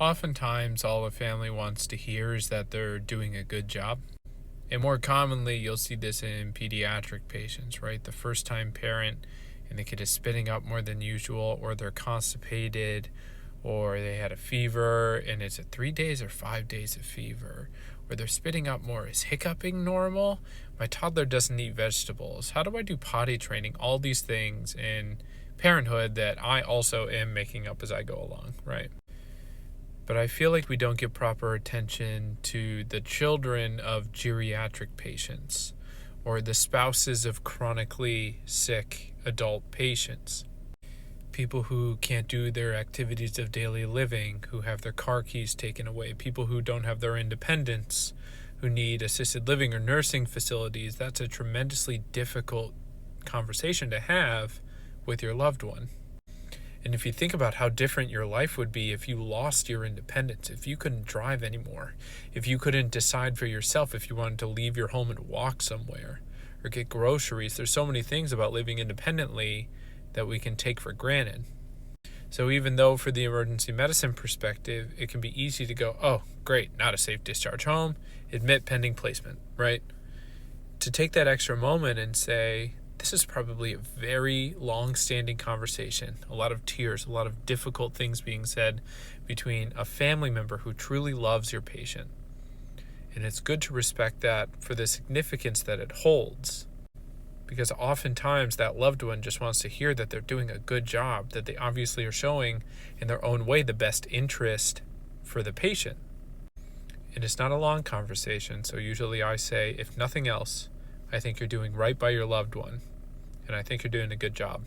Oftentimes, all a family wants to hear is that they're doing a good job. And more commonly, you'll see this in pediatric patients, right? The first time parent and the kid is spitting up more than usual, or they're constipated, or they had a fever and it's at 3 days or 5 days of fever, or they're spitting up more. Is hiccuping normal? My toddler doesn't eat vegetables. How do I do potty training? All these things in parenthood that I also am making up as I go along, right? But I feel like we don't give proper attention to the children of geriatric patients or the spouses of chronically sick adult patients. People who can't do their activities of daily living, who have their car keys taken away, people who don't have their independence, who need assisted living or nursing facilities. That's a tremendously difficult conversation to have with your loved one. And if you think about how different your life would be if you lost your independence, if you couldn't drive anymore, if you couldn't decide for yourself if you wanted to leave your home and walk somewhere or get groceries, there's so many things about living independently that we can take for granted. So even though for the emergency medicine perspective, it can be easy to go, oh, great, not a safe discharge home, admit pending placement, right? To take that extra moment and say, this is probably a very long-standing conversation, a lot of tears, a lot of difficult things being said between a family member who truly loves your patient. And it's good to respect that for the significance that it holds, because oftentimes that loved one just wants to hear that they're doing a good job, that they obviously are showing in their own way the best interest for the patient. And it's not a long conversation, so usually I say, if nothing else, I think you're doing right by your loved one, and I think you're doing a good job.